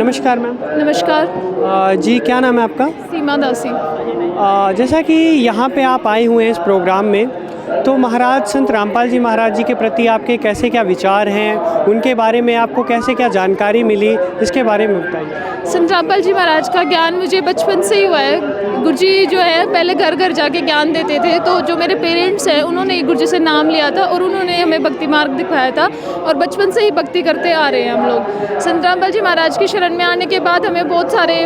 नमस्कार मैम। नमस्कार। जी क्या नाम है आपका? सीमा दासी। जैसा कि यहाँ पे आप आए हुए हैं इस प्रोग्राम में, तो महाराज संत रामपाल जी महाराज जी के प्रति आपके कैसे क्या विचार हैं, उनके बारे में आपको कैसे क्या जानकारी मिली, इसके बारे में बताइए। संत रामपाल जी महाराज का ज्ञान मुझे बचपन से ही हुआ है। गुरुजी जो है पहले घर घर जाके ज्ञान देते थे, तो जो मेरे पेरेंट्स हैं उन्होंने गुरुजी से नाम लिया था और उन्होंने हमें भक्ति मार्ग दिखाया था और बचपन से ही भक्ति करते आ रहे हैं हम लोग। संत रामपाल जी महाराज की शरण में आने के बाद हमें बहुत सारे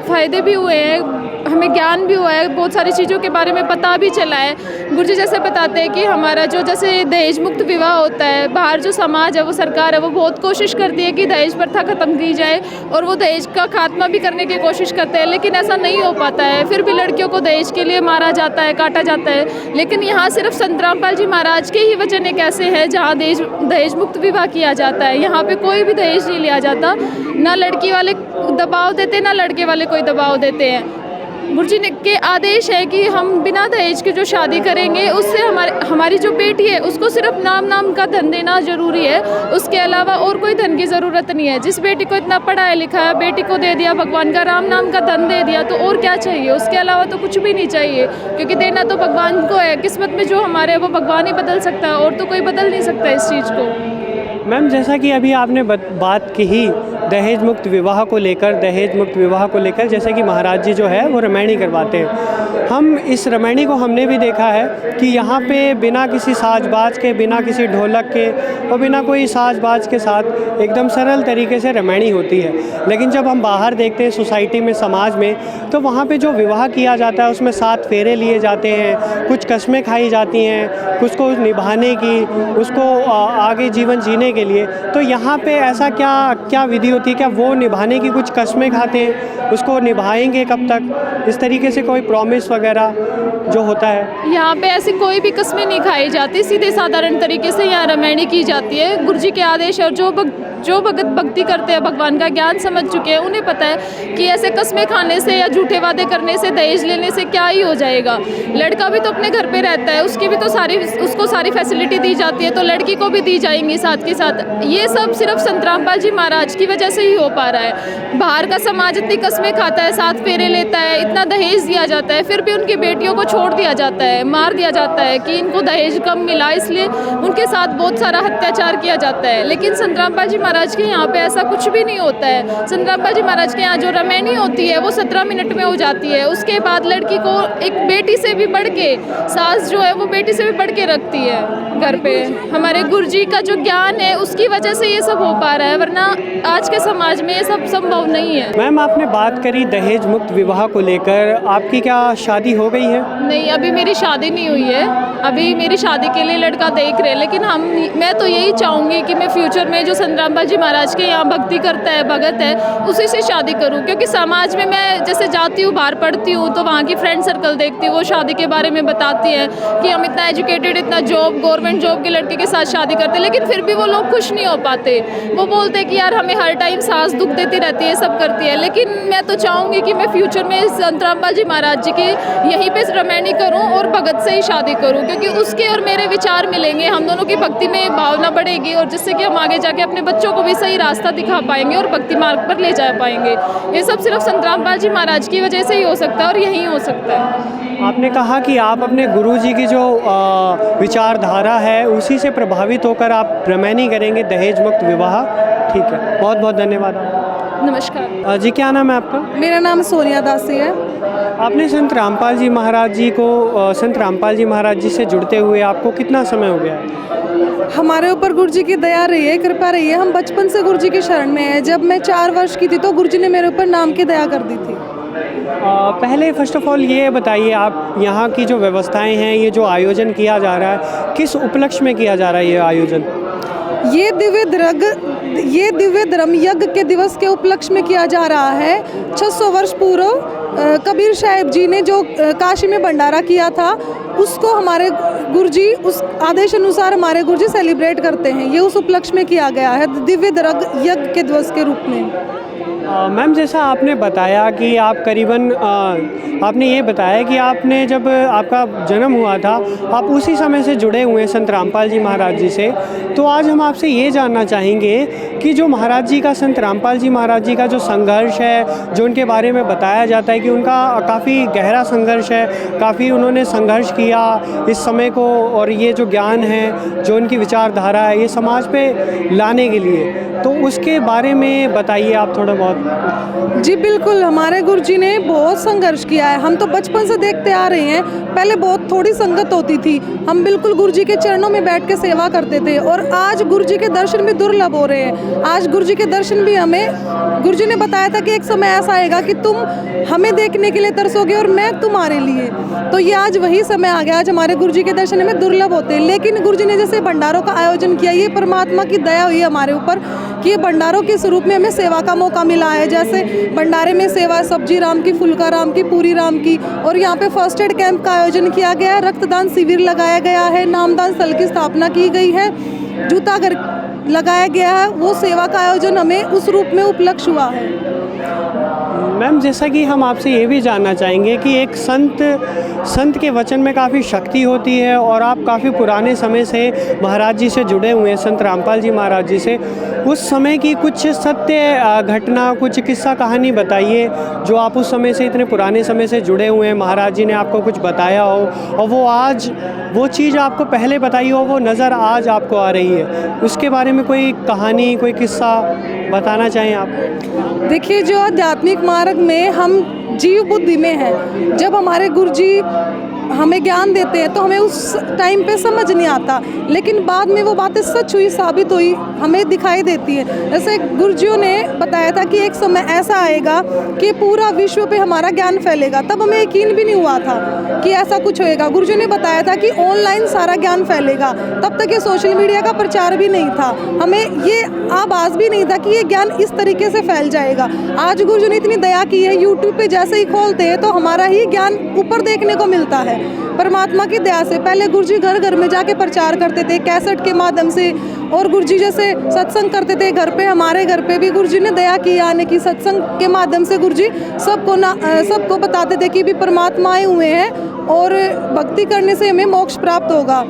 फ़ायदे भी हुए हैं, हमें ज्ञान भी हुआ है, बहुत सारी चीज़ों के बारे में पता भी चला है। गुरुजी जैसे बताते हैं कि हमारा जो जैसे दहेज मुक्त विवाह होता है, बाहर जो समाज है, वो सरकार है, वो बहुत कोशिश करती है कि दहेज प्रथा ख़त्म की जाए और वो दहेज का खात्मा भी करने की कोशिश करते हैं, लेकिन ऐसा नहीं हो पाता है। फिर भी लड़कियों को दहेज के लिए मारा जाता है, काटा जाता है। लेकिन यहाँ सिर्फ संत रामपाल जी महाराज के ही वचन एक ऐसे है जहाँ दहेज मुक्त विवाह किया जाता है। यहाँ पे कोई भी दहेज नहीं लिया जाता, ना लड़की वाले दबाव देते ना लड़के वाले कोई दबाव देते हैं। गुरुजी ने के आदेश है कि हम बिना दहेज के जो शादी करेंगे उससे हमारी जो बेटी है उसको सिर्फ नाम का धन देना ज़रूरी है, उसके अलावा और कोई धन की ज़रूरत नहीं है। जिस बेटी को इतना पढ़ाया लिखा है, बेटी को दे दिया भगवान का नाम का धन दे दिया, तो और क्या चाहिए? उसके अलावा तो कुछ भी नहीं चाहिए, क्योंकि देना तो भगवान को है। किस्मत में जो हमारे वो भगवान ही बदल सकता है और तो कोई बदल नहीं सकता इस चीज़ को। मैम जैसा कि अभी आपने बात की ही दहेज मुक्त विवाह को लेकर, जैसे कि महाराज जी जो है वो रामायणी करवाते हैं। हम इस रामायणी को हमने भी देखा है कि यहाँ पे बिना किसी साज-बाज के, बिना किसी ढोलक के और बिना कोई साज-बाज के साथ एकदम सरल तरीके से रामायणी होती है। लेकिन जब हम बाहर देखते हैं सोसाइटी में, समाज में, तो वहाँ पे जो विवाह किया जाता है उसमें 7 फेरे लिए जाते हैं, कुछ कस्में खाई जाती हैं, कुछ को निभाने की, उसको आगे जीवन जीने के लिए। तो यहाँ पे ऐसा क्या विधि होती है? क्या वो निभाने की कुछ कस्में खाते हैं, उसको निभाएंगे कब तक, इस तरीके से कोई प्रॉमिस वगैरह जो होता है? यहाँ पे ऐसी कोई भी कस्में नहीं खाई जाती, सीधे साधारण तरीके से यहाँ रामायणी की जाती है। गुरुजी के आदेश और जो भगत भक्ति करते हैं, भगवान का ज्ञान समझ चुके हैं, उन्हें पता है कि ऐसे कस्में खाने से या झूठे वादे करने से, दहेज लेने से क्या ही हो जाएगा। लड़का भी तो अपने घर पे रहता है, उसको सारी फैसिलिटी दी जाती है, तो लड़की को भी दी जाएंगी साथ के साथ। ये सब सिर्फ संत रामपाल जी महाराज की वजह से ही हो पा रहा है। बाहर का समाज इतनी कस्में खाता है, 7 फेरे लेता है, इतना दहेज दिया जाता है, फिर भी उनकी बेटियों को छोड़ दिया जाता है, मार दिया जाता है कि इनको दहेज कम मिला, इसलिए उनके साथ बहुत सारा अत्याचार किया जाता है। लेकिन संत रामपाल जी महाराज के यहाँ पे ऐसा कुछ भी नहीं होता है। संत रामपाल जी महाराज के यहाँ जो रामायणी होती है वो 17 मिनट में हो जाती है। उसके बाद लड़की को एक बेटी से भी बढ़ के, सास जो है वो बेटी से भी बढ़ के रखती है घर पे। हमारे गुरुजी का जो ज्ञान है उसकी वजह से ये सब हो पा रहा है, वरना आज के समाज में ये सब संभव नहीं है। मैम आपने बात करी दहेज मुक्त विवाह को लेकर, आपकी क्या शादी हो गई है? नहीं, अभी मेरी शादी नहीं हुई है। अभी मेरी शादी के लिए लड़का देख रहे हैं, लेकिन मैं तो यही चाहूँगी कि मैं फ्यूचर में जो संत रामपाल जी महाराज के यहाँ भक्ति करता है, भगत है, उसी से शादी करूँ। क्योंकि समाज में मैं जैसे जाती हूँ, बाहर पढ़ती हूँ, तो वहाँ की फ्रेंड सर्कल देखती हूँ, वो शादी के बारे में बताती है कि हम इतना एजुकेटेड, इतना गवर्नमेंट जॉब के लड़के के साथ शादी करते हैं, लेकिन फिर भी वो लोग खुश नहीं हो पाते। वो बोलते हैं कि यार हमें हर टाइम सास दुख देती रहती है, सब करती है। लेकिन मैं तो चाहूँगी कि मैं फ्यूचर में संत रामपाल जी महाराज जी की यहीं पे रामायणी करूँ और भगत से ही शादी करूँ, क्योंकि उसके और मेरे विचार मिलेंगे, हम दोनों की भक्ति में भावना बढ़ेगी और जिससे कि हम आगे जाके अपने बच्चों को भी सही रास्ता दिखा पाएंगे और भक्ति मार्ग पर ले जा पाएंगे। ये सब सिर्फ संत रामपाल जी महाराज की वजह से ही हो सकता है और यही हो सकता है। आपने कहा कि आप अपने गुरुजी की जो विचारधारा है उसी से प्रभावित होकर आप रामायणी करेंगे, दहेज मुक्त विवाह। ठीक है, बहुत बहुत धन्यवाद। नमस्कार। जी क्या नाम है आपका? मेरा नाम सोनिया दासी है। आपने संत रामपाल जी महाराज जी से जुड़ते हुए आपको कितना समय हो गया है? हमारे ऊपर गुरुजी की दया रही है, कृपा रही है। हम बचपन से गुरुजी की शरण में हैं। जब मैं 4 वर्ष की थी तो गुरुजी ने मेरे ऊपर नाम की दया कर दी थी। पहले फर्स्ट ऑफ ऑल ये बताइए, आप यहाँ की जो व्यवस्थाएं हैं, ये जो आयोजन किया जा रहा है, किस उपलक्ष्य में किया जा रहा है ये आयोजन? ये दिव्य धर्म यज्ञ के दिवस के उपलक्ष्य में किया जा रहा है। 600 वर्ष पूर्व कबीर साहिब जी ने जो काशी में भंडारा किया था, उसको हमारे गुरुजी उस आदेश अनुसार हमारे गुरुजी सेलिब्रेट करते हैं। ये उस उपलक्ष्य में किया गया है, दिव्य धर्म यज्ञ के दिवस के रूप में। मैम, जैसा आपने बताया कि आप करीबन आपने ये बताया कि आपने जब आपका जन्म हुआ था आप उसी समय से जुड़े हुए हैं संत रामपाल जी महाराज जी से। तो आज हम आपसे ये जानना चाहेंगे कि जो महाराज जी का, संत रामपाल जी महाराज जी का जो संघर्ष है, जो उनके बारे में बताया जाता है कि उनका काफ़ी गहरा संघर्ष है, काफ़ी उन्होंने संघर्ष किया इस समय को, और ये जो ज्ञान है, जो उनकी विचारधारा है, ये समाज पे लाने के लिए, तो उसके बारे में बताइए आप थोड़ा बहुत। जी बिल्कुल, हमारे गुरुजी ने बहुत संघर्ष किया है। हम तो बचपन से देखते आ रहे हैं, पहले बहुत थोड़ी संगत होती थी, हम बिल्कुल गुरुजी के चरणों में बैठ के सेवा करते थे, और आज गुरुजी के दर्शन भी दुर्लभ हो रहे हैं। आज गुरुजी के दर्शन भी हमें गुरुजी ने बताया था कि एक समय ऐसा आएगा कि तुम हमें देखने के लिए तरसोगे और मैं तुम्हारे लिए। तो ये आज वही समय आ गया, आज हमारे गुरुजी के दर्शन हमें दुर्लभ होते हैं। लेकिन गुरुजी ने जैसे भंडारों का आयोजन किया, ये परमात्मा की दया हुई हमारे ऊपर कि ये भंडारों के स्वरूप में हमें सेवा का मौका मिला है। जैसे भंडारे में सेवा सब्जी राम की, फुल्का राम की, पूरी राम की, और यहाँ पे फर्स्ट एड कैंप का आयोजन किया गया है, रक्तदान शिविर लगाया गया है, नामदान स्थल की स्थापना की गई है, जूता घर लगाया गया है। वो सेवा का आयोजन हमें उस रूप में उपलक्ष हुआ है। मैम, जैसा कि हम आपसे ये भी जानना चाहेंगे कि एक संत के वचन में काफ़ी शक्ति होती है, और आप काफ़ी पुराने समय से महाराज जी से जुड़े हुए हैं, संत रामपाल जी महाराज जी से। उस समय की कुछ सत्य घटना, कुछ किस्सा कहानी बताइए, जो आप उस समय से, इतने पुराने समय से जुड़े हुए हैं, महाराज जी ने आपको कुछ बताया हो, और वो आज वो चीज़ आपको पहले बताई हो, वो नज़र आज आपको आ रही है, उसके बारे में कोई कहानी, कोई किस्सा बताना चाहें आप? देखिए, जो आध्यात्मिक मार्ग में हम जीव बुद्धि में हैं, जब हमारे गुरुजी हमें ज्ञान देते हैं तो हमें उस टाइम पे समझ नहीं आता, लेकिन बाद में वो बातें सच हुई, साबित हुई, हमें दिखाई देती है। जैसे गुरुजियों ने बताया था कि एक समय ऐसा आएगा कि पूरा विश्व पे हमारा ज्ञान फैलेगा, तब हमें यकीन भी नहीं हुआ था कि ऐसा कुछ होएगा। गुरुजी ने बताया था कि ऑनलाइन सारा ज्ञान फैलेगा, तब तक ये सोशल मीडिया का प्रचार भी नहीं था, हमें ये आभास भी नहीं था कि ये ज्ञान इस तरीके से फैल जाएगा। आज गुरुजी ने इतनी दया की है, यूट्यूब पे जैसे ही खोलते हैं तो हमारा ही ज्ञान ऊपर देखने को मिलता है, परमात्मा की दया से। पहले गुरुजी घर घर में जाके प्रचार करते थे कैसेट के माध्यम से, और गुरुजी जैसे सत्संग करते थे घर पे, हमारे घर पे भी गुरुजी ने दया की आने की, सत्संग के माध्यम से गुरुजी सबको बताते थे कि भी परमात्मा आए हुए हैं और भक्ति करने से हमें मोक्ष प्राप्त होगा।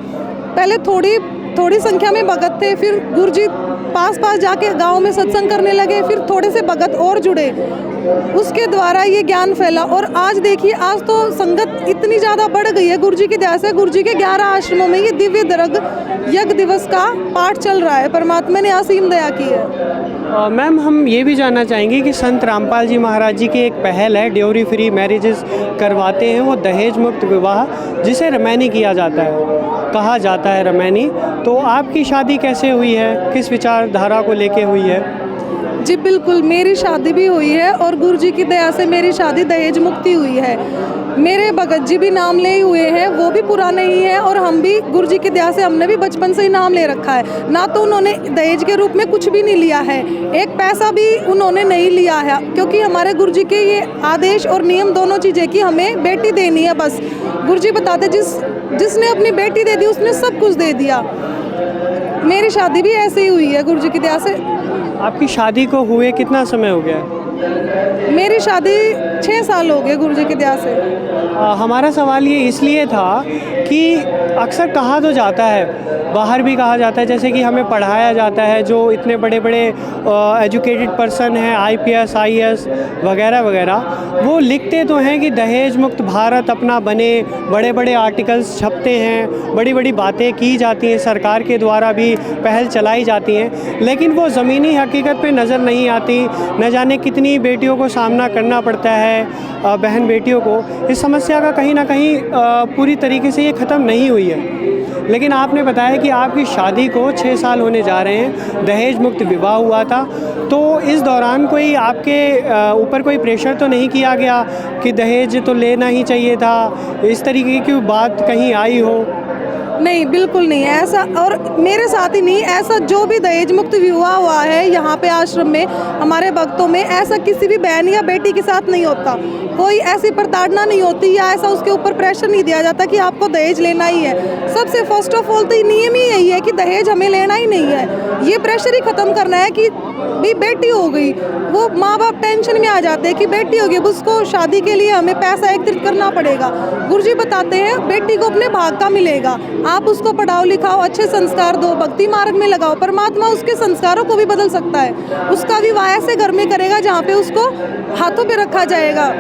पहले थोड़ी संख्या में भगत थे, फिर गुरुजी पास जाके गांव में सत्संग करने लगे, फिर थोड़े से भगत और जुड़े, उसके द्वारा ये ज्ञान फैला। और आज देखिए, आज तो संगत इतनी ज़्यादा बढ़ गई है गुरुजी की दया से। गुरुजी के 11 आश्रमों में ये दिव्य यज्ञ दिवस का पाठ चल रहा है, परमात्मा ने असीम दया की है। मैम, हम ये भी जानना चाहेंगे कि संत रामपाल जी महाराज जी की एक पहल है, ड्योरी फ्री मैरिजेस करवाते हैं, वो दहेज मुक्त विवाह, जिसे रमैनी किया जाता है, कहा जाता है रमैनी। तो आपकी शादी कैसे हुई है, किस विचारधारा को लेके हुई है? जी बिल्कुल, मेरी शादी भी हुई है, और गुरुजी की दया से मेरी शादी दहेज मुक्ति हुई है। मेरे भगत जी भी नाम ले हुए हैं, वो भी पुराने ही हैं, और हम भी गुरुजी की दया से, हमने भी बचपन से ही नाम ले रखा है। ना तो उन्होंने दहेज के रूप में कुछ भी नहीं लिया है, एक पैसा भी उन्होंने नहीं लिया है, क्योंकि हमारे गुरुजी के ये आदेश और नियम दोनों चीज़ें कि हमें बेटी देनी है बस। गुरुजी बताते जिसने अपनी बेटी दे दी उसने सब कुछ दे दिया। मेरी शादी भी ऐसे ही हुई है गुरुजी की दया से। आपकी शादी को हुए कितना समय हो गया? मेरी शादी 6 साल हो गए गुरुजी की दया से। हमारा सवाल ये इसलिए था कि अक्सर कहा तो जाता है, बाहर भी कहा जाता है, जैसे कि हमें पढ़ाया जाता है, जो इतने बड़े बड़े एजुकेटेड पर्सन हैं, IPS IAS वगैरह वगैरह, वो लिखते तो हैं कि दहेज मुक्त भारत अपना बने, बड़े बड़े आर्टिकल्स छपते हैं, बड़ी बड़ी बातें की जाती हैं, सरकार के द्वारा भी पहल चलाई जाती हैं, लेकिन वो ज़मीनी हकीकत पे नज़र नहीं आती। न जाने कितनी बेटियों को सामना करना पड़ता है, बहन बेटियों को। इस समस्या का कहीं ना कहीं पूरी तरीके से ये ख़त्म नहीं हुई है। लेकिन आपने बताया कि आपकी शादी को 6 साल होने जा रहे हैं, दहेज मुक्त विवाह हुआ था, तो इस दौरान कोई आपके ऊपर कोई प्रेशर तो नहीं किया गया कि दहेज तो लेना ही चाहिए था, इस तरीके की बात कहीं आई हो? नहीं, बिल्कुल नहीं ऐसा। और मेरे साथ ही नहीं, ऐसा जो भी दहेज मुक्त विवाह हुआ है यहाँ पे आश्रम में हमारे भक्तों में, ऐसा किसी भी बहन या बेटी के साथ नहीं होता। कोई ऐसी प्रताड़ना नहीं होती या ऐसा उसके ऊपर प्रेशर नहीं दिया जाता कि आपको दहेज लेना ही है। सबसे फर्स्ट ऑफ ऑल तो नियम ही यही है कि दहेज हमें लेना ही नहीं है। ये प्रेशर ही ख़त्म करना है कि भी बेटी हो गई, वो माँ बाप टेंशन में आ जाते हैं कि बेटी हो गई, उसको शादी के लिए हमें पैसा एकत्रित करना पड़ेगा। गुरुजी बताते हैं बेटी को अपने भाग का मिलेगा, आप उसको पढ़ाओ लिखाओ, अच्छे संस्कार दो, भक्ति मार्ग में लगाओ, परमात्मा उसके संस्कारों को भी बदल सकता है। उसका विवाह ऐसे घर में करेगा जहाँ पे उसको हाथों पे रखा जाएगा।